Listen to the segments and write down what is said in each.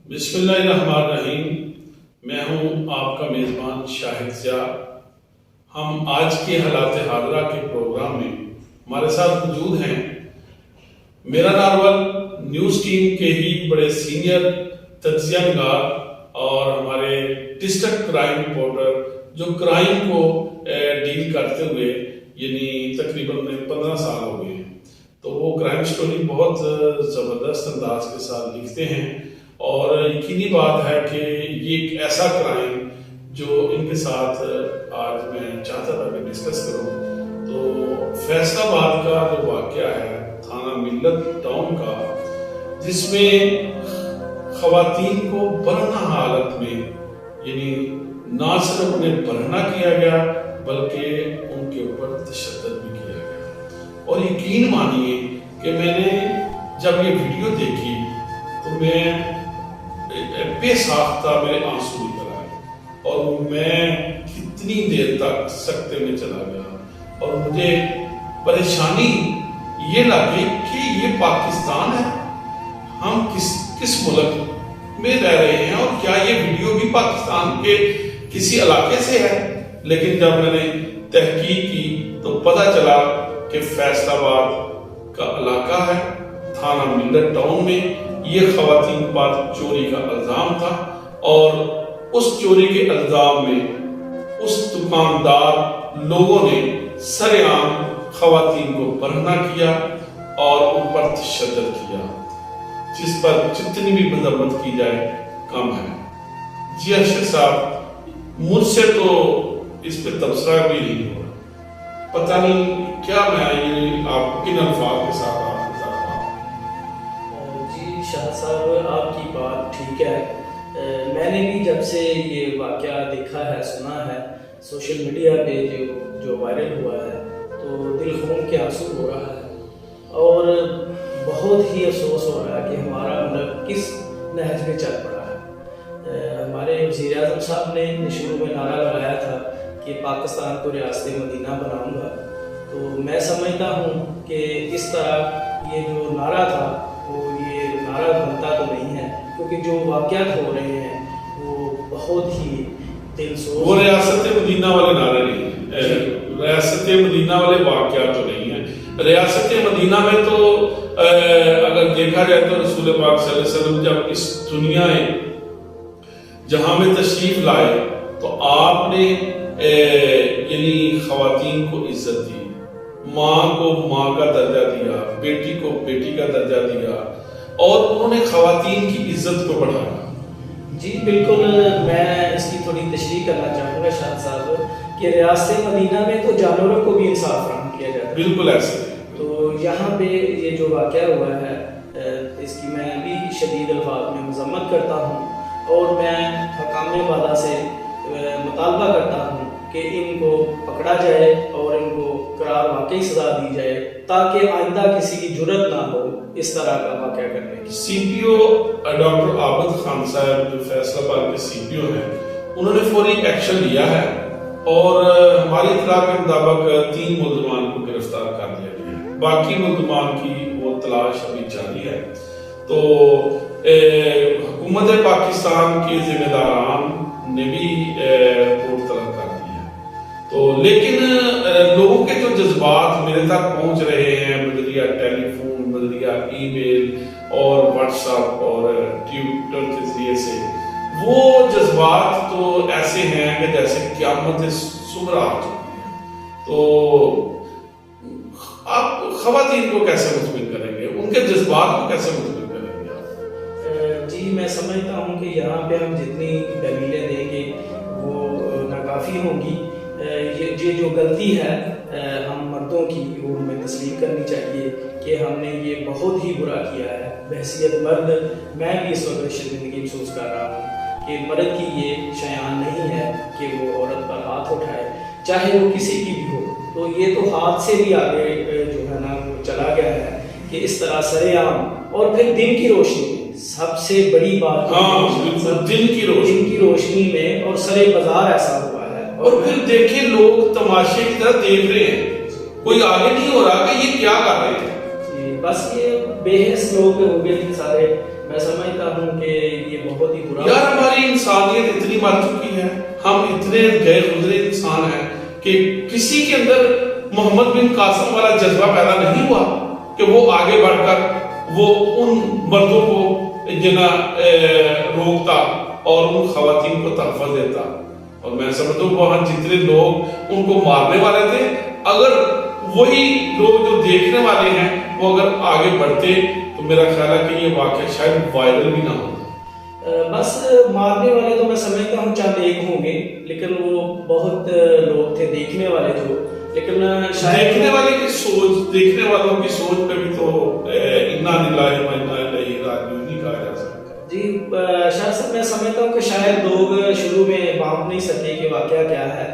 بسم اللہ الرحمن الرحیم۔ میں ہوں آپ کا میزبان شاہد ضیاء۔ ہم آج کے حالات حاضرہ کے پروگرام میں ہمارے ساتھ موجود ہیں میرا نارول نیوز ٹیم کے ہی بڑے سینئر تجزیہ نگار اور ہمارے ڈسٹرکٹ کرائم رپورٹر جو کرائم کو ڈیل کرتے ہوئے یعنی تقریباً 15 سال ہو گئے ہیں، تو وہ کرائم سٹوری بہت زبردست انداز کے ساتھ لکھتے ہیں اور یقینی بات ہے کہ یہ ایک ایسا کرائم جو ان کے ساتھ آج میں چاہتا تھا کہ ڈسکس کروں۔ تو فیصل آباد کا جو واقعہ ہے تھانہ ملت ٹاؤن کا، جس میں خواتین کو برہنہ حالت میں یعنی نہ صرف انہیں برہنہ کیا گیا بلکہ ان کے اوپر تشدد بھی کیا گیا۔ اور یقین مانیے کہ میں نے جب یہ ویڈیو دیکھی تو میں بے ساختہ میرے آنسو نکل آئے اور میں کتنی دیر تک سکتے میں چلا گیا اور مجھے پریشانی یہ لگی کہ یہ پاکستان ہے، ہم کس ملک میں رہ رہے ہیں اور کیا یہ ویڈیو بھی پاکستان کے کسی علاقے سے ہے۔ لیکن جب میں نے تحقیق کی تو پتہ چلا کہ فیصل آباد کا علاقہ ہے، تھانہ ملت ٹاؤن میں یہ خواتین پر چوری کا الزام تھا اور اس چوری کے الزام میں اس دکاندار لوگوں نے سرعام خواتین کو برہنہ کیا اور ان پر تشدد کیا، جس پر جتنی بھی مذمت کی جائے کم ہے۔ جی ارشد صاحب، مجھ سے تو اس پہ تبصرہ بھی نہیں ہوا، پتہ نہیں کیا میں یہ آپ کن الفاظ کے ساتھ شاہ صاحب آپ کی بات ٹھیک ہے۔ میں نے بھی جب سے یہ واقعہ دیکھا ہے، سنا ہے سوشل میڈیا پہ جو وائرل ہوا ہے، تو دل خون کے آنسو ہو رہا ہے اور بہت ہی افسوس ہو رہا ہے کہ ہمارا ملک کس نہج میں چل پڑا ہے۔ ہمارے وزیر اعظم صاحب نے شروع میں نعرہ لگایا تھا کہ پاکستان کو ریاست مدینہ بناؤں گا، تو میں سمجھتا ہوں کہ اس طرح یہ جو نعرہ تھا وہ یہ نعرہ بنتا تو نہیں ہے، کیونکہ جو واقعات ہو رہے ہیں وہ بہت ہی دل سوز۔ وہ ریاست مدینہ والے نعرے نہیں ہیں، ریاست مدینہ والے واقعات تو نہیں ہیں۔ ریاست مدینہ میں تو اگر دیکھا جائے تو رسول پاک صلی اللہ علیہ وسلم جب اس دنیا جہاں میں تشریف لائے تو آپ نے یعنی خواتین کو عزت دی، ماں کو ماں کا درجہ دیا، بیٹی کو بیٹی کا درجہ دیا اور انہوں نے خواتین کی عزت کو بڑھایا۔ جی بالکل، میں اس کی تھوڑی تشریح کرنا چاہوں گا شاہ صاحب کہ ریاست مدینہ میں تو جانوروں کو بھی انصاف فراہم کیا جاتا ہے، بالکل ایسے۔ تو یہاں پہ یہ جو واقعہ ہوا ہے اس کی میں بھی شدید الفاظ میں مذمت کرتا ہوں اور میں حکام بالا سے مطالبہ کرتا ہوں کہ ان کو پکڑا جائے اور ان کو قرار واقعی سزا دی جائے تاکہ آئندہ کسی کی جرت نہ ہو اس طرح کا واقعہ کرنے کی۔ سی پی او ڈاکٹر عابد خان صاحب جو فیصل آباد کے سی پی او ہیں، انہوں نے فوری ایکشن لیا ہے اور ہماری اطلاع کے مطابق 3 ملزمان کو گرفتار کر لیا گیا ہے، باقی ملزمان کی وہ تلاش ابھی جاری ہے۔ تو حکومت پاکستان کے ذمہ داران نے بھی رپورٹ طلب کر دی ہے، تو لیکن لوگوں کے جو جذبات میرے تک پہنچ رہے ہیں بذریعہ ٹیلی فون، بذریعہ ای میل اور واٹس ایپ اور ٹویٹر کے ذریعے سے، وہ جذبات تو ایسے ہیں کہ جیسے قیامت صغریٰ آ چکی ہے۔ تو آپ خواتین کو کیسے مطمئن کریں گے، ان کے جذبات کو کیسے مطمئن کریں گے آپ؟ جی میں سمجھتا ہوں کہ یہاں پہ ہم جتنی دلیلیں دیں گے وہ ناکافی ہوں گی۔ یہ جو غلطی ہے ہم مردوں کی وہ ہمیں تسلیم کرنی چاہیے کہ ہم نے یہ بہت ہی برا کیا ہے۔ بحیثیت مرد میں بھی اس وقت شرمندگی محسوس کر رہا ہوں کہ مرد کی یہ شایان نہیں ہے کہ وہ عورت پر ہاتھ اٹھائے، چاہے وہ کسی کی بھی ہو۔ تو یہ تو ہاتھ سے بھی آگے جو ہے نا وہ چلا گیا ہے کہ اس طرح سرے عام اور پھر دن کی روشنی میں سب سے بڑی بات دن کی روشنی میں اور سرے بازار ایسا ہوا ہے۔ اور پھر دیکھیں لوگ تماشے کی طرح دیکھ رہے ہیں، کوئی آگے نہیں ہو رہا کہ یہ کیا کر رہے ہیں۔ बस ये बेहस लोग हो गए थे सारे। मैं समझता हूँ कि ये बहुत ही बुरा। यार हमारी इंसानियत इतनी मर चुकी है, हम इतने गए गुजरे इंसान हैं कि किसी के अंदर मोहम्मद बिन कासिम वाला जज्बा पैदा नहीं हुआ कि वो आगे बढ़कर वो उन मर्दों को जना रोकता और उन खवातीन को तहफ़्फ़ुज़ देता। और मैं समझता हूँ वहाँ जितने लोग उनको मारने वाले थे, अगर वही लोग जो देखने वाले हैं वो अगर आगे बढ़ते तो मेरा ख्याल है कि ये वाक़या शायद वायरल भी ना होता। बस मारने वाले तो मैं समझता हूँ चंद एक होंगे, लेकिन वो बहुत लोग थे देखने वाले जो, लेकिन शायद देखने वाले की सोच, देखने वालों की सोच पे भी तो इन्ना लिल्लाहि व इन्ना इलैहि राजिऊन नहीं कहा जा सकता। जी शायद मैं समझता हूँ कि शायद लोग शुरू में भाप नहीं सके कि वाक़या क्या है,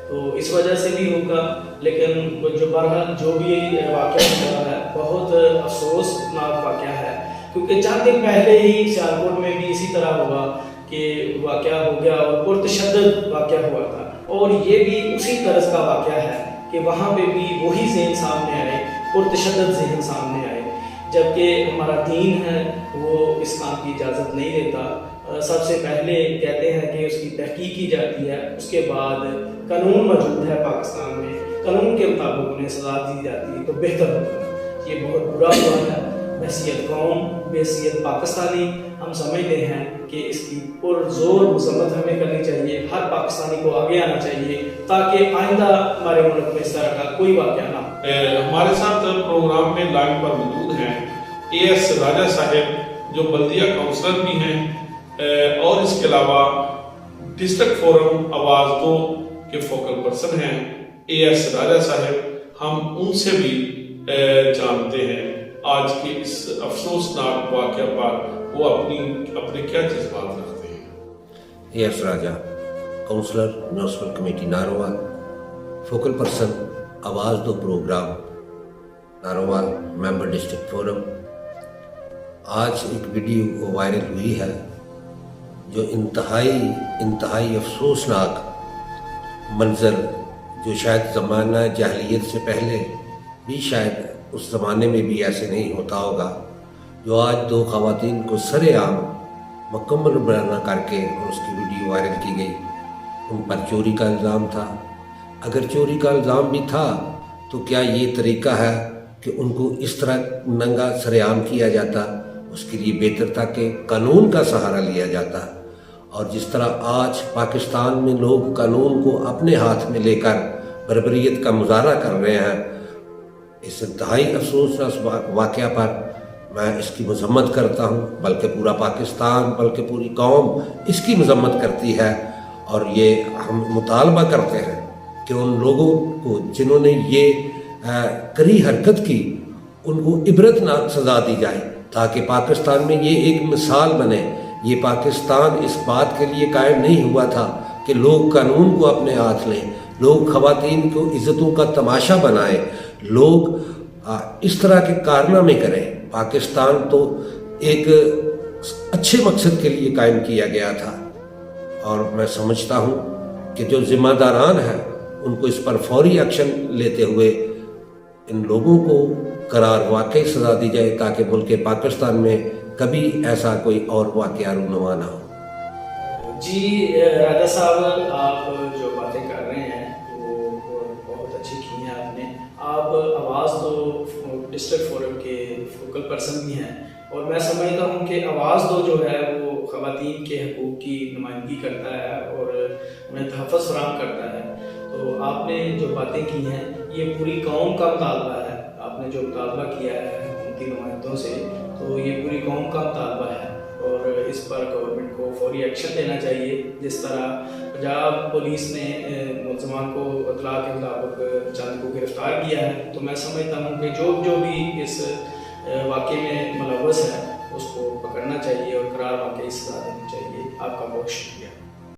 तो इस वजह से भी होगा। लेकिन जो बहरहाल जो भी वाक़या हुआ है बहुत अफसोसनाक वाक़या है, क्योंकि चंद दिन पहले ही सियालकोट में भी इसी तरह हुआ कि वाक़या हो गया और पुरतशद्दुद वाक़या हुआ था, और ये भी उसी तरह का वाक़या है कि वहाँ पे भी वही ज़हन सामने आए, पुरतशद्दुद ज़हन सामने आए, जबकि हमारा दीन है वो इस काम की इजाज़त नहीं देता। सबसे पहले कहते हैं कि उसकी तहकीक की जाती है, उसके बाद कानून मौजूद है पाकिस्तान में, कानून के मुताबिक उन्हें सज़ा दी जाती है तो बेहतर होगा। ये बहुत बुरा हुआ है। बहसीयत कौम, बहसीयत पाकिस्तानी हम समझते हैं कि इसकी पुरज़ोर मज़म्मत हमें करनी चाहिए, हर पाकिस्तानी को आगे आना चाहिए ताकि आइंदा हमारे मुल्क में इस तरह का कोई वाक़या ना हो। हमारे साथ प्रोग्राम में लाइन पर मौजूद हैं AS राजा साहब, जो बल्दिया काउंसलर भी हैं और इसके अलावा डिस्ट्रिक्ट फोरम आवाज़ 2 के फोकल पर्सन हैं AS राजा साहब। हम उनसे भी जानते हैं आज के इस अफसोसनाक वाक़या पर वो अपने क्या जज्बात रखते हैं। AS Raja, counsellor municipal committee Narowal, focal person Awaaz 2 programme Narowal, member district forum. आज एक वीडियो वायरल हुई है जो इंतहाई अफसोसनाक मंजर, जो शायद ज़माना जाहिलियत से पहले भी शायद उस ज़माने में भी ऐसे नहीं होता होगा, जो आज 2 ख़वातीन को सरेआम मुकम्मल बयाना करके और उसकी वीडियो वायरल की गई। उन पर चोरी का इल्ज़ाम था। अगर चोरी का इल्ज़ाम भी था तो क्या ये तरीका है कि उनको इस तरह नंगा सरेआम किया जाता? उसके लिए बेहतर था कि कानून का सहारा लिया जाता। और जिस तरह आज पाकिस्तान में लोग कानून को अपने हाथ में लेकर बर्बरियत का मुजाहरा कर रहे हैं, इस इंतहाई अफसोसनाक वाक़या पर मैं इसकी मजम्मत करता हूँ, बल्कि पूरा पाकिस्तान, बल्कि पूरी कौम इसकी मजम्मत करती है। और ये हम मुतालबा करते हैं कि उन लोगों को जिन्होंने ये करी हरकत की, उनको इबरतनाक सज़ा दी जाए, ताकि पाकिस्तान में ये एक मिसाल बने। ये पाकिस्तान इस बात के लिए कायम नहीं हुआ था कि लोग कानून को अपने हाथ लें, लोग ख़वातीन को इज़्ज़तों का तमाशा बनाएं, लोग इस तरह के कारनामे करें। पाकिस्तान तो एक अच्छे मकसद के लिए कायम किया गया था, और मैं समझता हूँ कि जो ज़िम्मेदारान हैं उनको इस पर फौरी एक्शन लेते हुए इन लोगों को करार वाकई सज़ा दी जाए, ताकि मुल्क पाकिस्तान में कभी ऐसा कोई और वाक़या रूनुमा ना हो। जी राजा साहब, आप जो बातें कर रहे हैं वो बहुत अच्छी की हैं आपने। आप आवाज़ 2 डिस्ट्रिक्ट फोरम के फोकल पर्सन भी हैं, और मैं समझता हूँ कि आवाज़ 2 जो है वो ख़वातीन के हकूक़ की नुमाइंदगी करता है और उन्हें तहफ़्फ़ुज़ फराहम करता है। तो आपने जो बातें की हैं ये पूरी कौम का मुतालबा है। आपने जो मुतालबा किया है हुकूमती नुमाइंदों से, तो ये पूरी कौम का मुतालबा है, और इस पर गवर्नमेंट को फौरी एक्शन लेना चाहिए। जिस तरह पंजाब पुलिस ने मुलज़मान को इत्तला के मुताबिक चंद को गिरफ्तार किया है, तो मैं समझता हूँ कि जो भी इस वाक़े में मुलव्वस है उसको पकड़ना चाहिए और करार वाक़ई सज़ा देनी चाहिए। आपका बहुत शुक्रिया।